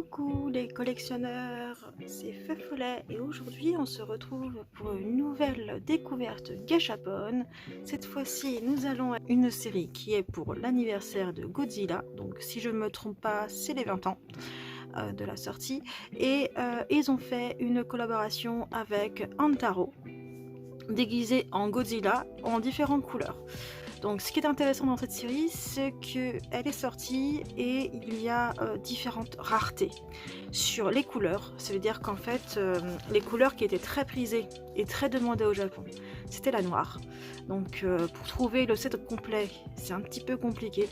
Coucou les collectionneurs, c'est Feu Follet et aujourd'hui on se retrouve pour une nouvelle découverte Gashapon. Cette fois-ci nous allons à une série qui est pour l'anniversaire de Godzilla, donc si je ne me trompe pas c'est les 20 ans de la sortie, et ils ont fait une collaboration avec Hamtaro déguisé en Godzilla en différentes couleurs. Donc ce qui est intéressant dans cette série, c'est qu'elle est sortie et il y a différentes raretés sur les couleurs. Ça veut dire qu'en fait, les couleurs qui étaient très prisées et très demandées au Japon, c'était la noire. Donc pour trouver le set complet, c'est un petit peu compliqué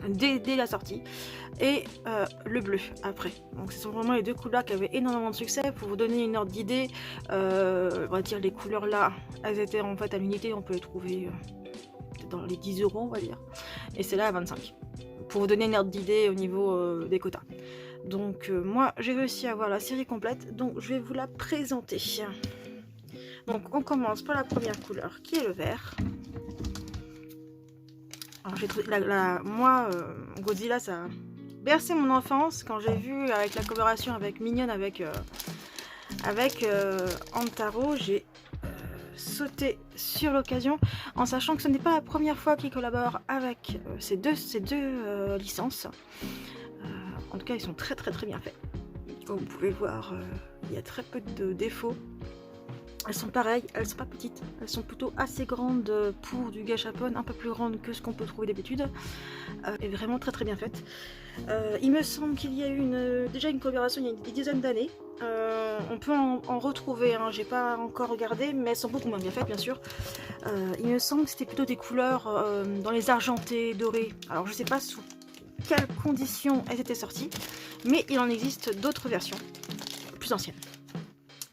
dès la sortie. Et le bleu après. Donc ce sont vraiment les deux couleurs qui avaient énormément de succès. Pour vous donner une ordre d'idée, on va dire les couleurs là, elles étaient en fait à l'unité, on peut les trouver dans les 10 €, on va dire, et c'est là à 25, pour vous donner une ordre d'idée au niveau des quotas. Donc moi j'ai réussi à avoir la série complète, donc je vais vous la présenter. Donc on commence par la première couleur qui est le vert. Alors j'ai trouvé moi Godzilla, ça a bercé mon enfance quand j'ai vu avec la collaboration avec Mignonne avec Hamtaro. J'ai sauté sur l'occasion en sachant que ce n'est pas la première fois qu'ils collaborent avec ces deux licences. En tout cas ils sont très bien faits. Comme vous pouvez voir, il y a très peu de défauts. Elles sont pareilles, elles sont pas petites, elles sont plutôt assez grandes pour du Gashapon, un peu plus grandes que ce qu'on peut trouver d'habitude, et vraiment très bien faites. Il me semble qu'il y a eu déjà une collaboration il y a une dizaine d'années. On peut en retrouver, hein, j'ai pas encore regardé, mais elles sont beaucoup moins bien faites bien sûr. Il me semble que c'était plutôt des couleurs dans les argentés, dorés. Alors je sais pas sous quelles conditions elles étaient sorties, mais il en existe d'autres versions, plus anciennes.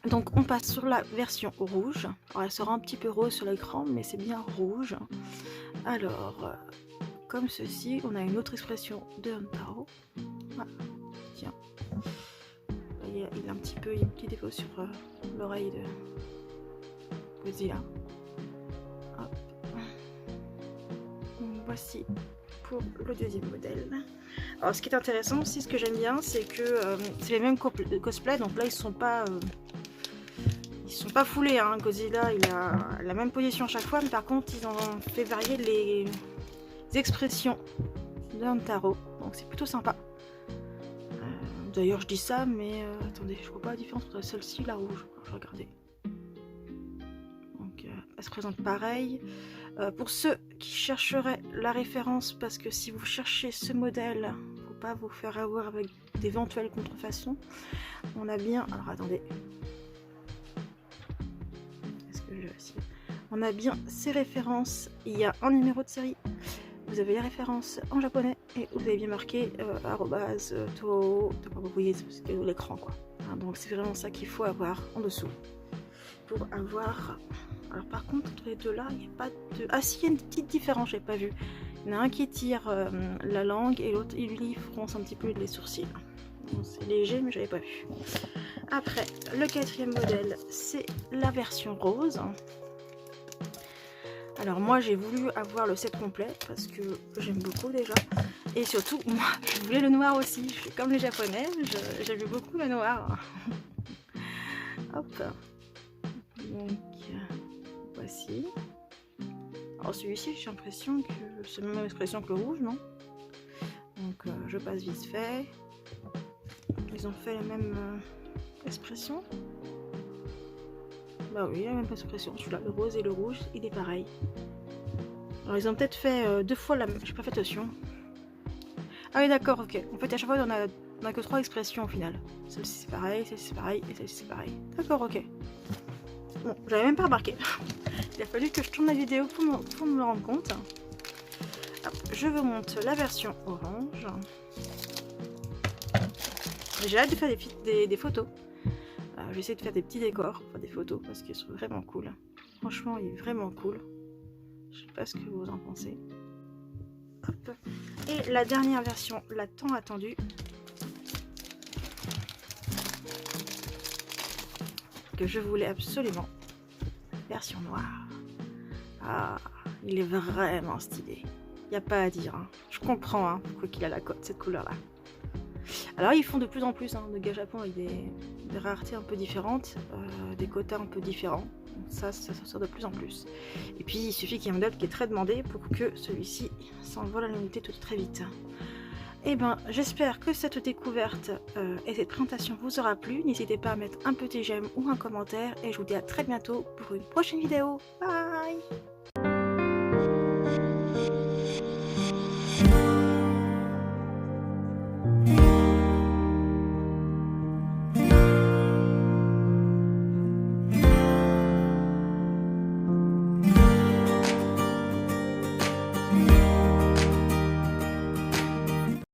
Donc on passe sur la version rouge. Alors, elle sera un petit peu rose sur l'écran, mais c'est bien rouge. Alors, comme ceci, on a une autre expression de Hamtaro. Voilà, tiens. Il a un petit défaut sur l'oreille de Godzilla. Hop. Donc, voici pour le deuxième modèle. Alors ce qui est intéressant aussi, ce que j'aime bien, c'est que c'est les mêmes cosplays, donc là ils sont pas foulés, hein. Godzilla il a la même position à chaque fois, mais par contre ils ont fait varier les expressions de Hamtaro, donc c'est plutôt sympa. D'ailleurs je dis ça, mais attendez, je vois pas la différence entre celle-ci et la rouge. Je vais regarder. Donc elle se présente pareil. Pour ceux qui chercheraient la référence, parce que si vous cherchez ce modèle, faut pas vous faire avoir avec d'éventuelles contrefaçons. On a bien, alors attendez. On a bien ces références, il y a un numéro de série, vous avez les références en japonais et vous avez bien marqué Toho, vous voyez l'écran quoi. Hein, donc c'est vraiment ça qu'il faut avoir en dessous pour avoir. Alors par contre entre les deux là, il n'y a pas de. Ah si, il y a une petite différence, j'ai pas vu. Il y en a un qui tire la langue et l'autre il lui fronce un petit peu les sourcils. C'est léger mais j'avais pas vu. Après le quatrième modèle, c'est la version rose. Alors moi j'ai voulu avoir le set complet parce que j'aime beaucoup déjà, et surtout moi je voulais le noir aussi, je suis comme les japonais, j'aime beaucoup le noir. Hop, donc voici. Alors celui-ci j'ai l'impression que c'est la même expression que le rouge, non? Donc je passe vite fait. Ils ont fait la même expression. Bah oui, la même expression. Celui-là, le rose et le rouge, il est pareil. Alors ils ont peut-être fait deux fois la même. J'ai pas fait attention. Ah oui, d'accord, ok. En fait, à chaque fois, on a que 3 expressions au final. Celle-ci c'est pareil, celle-ci c'est pareil et celle-ci c'est pareil. D'accord, ok. Bon, j'avais même pas remarqué. Il a fallu que je tourne la vidéo pour me rendre compte. Hop, je vous montre la version orange. J'ai hâte de faire des photos. J'essaie de faire des petits décors, pas des photos, parce qu'ils sont vraiment cool. Franchement, il est vraiment cool. Je sais pas ce que vous en pensez. Hop. Et la dernière version, la tant attendue. Que je voulais absolument. Version noire. Ah, il est vraiment stylé. Il n'y a pas à dire. Hein. Je comprends hein, pourquoi il a la cote, cette couleur-là. Alors ils font de plus en plus de gachapon avec des raretés un peu différentes, des quotas un peu différents. Ça s'en sort de plus en plus. Et puis il suffit qu'il y ait un modèle qui est très demandé pour que celui-ci s'envole à l'unité tout très vite. Et ben j'espère que cette découverte et cette présentation vous aura plu. N'hésitez pas à mettre un petit j'aime ou un commentaire et je vous dis à très bientôt pour une prochaine vidéo. Bye!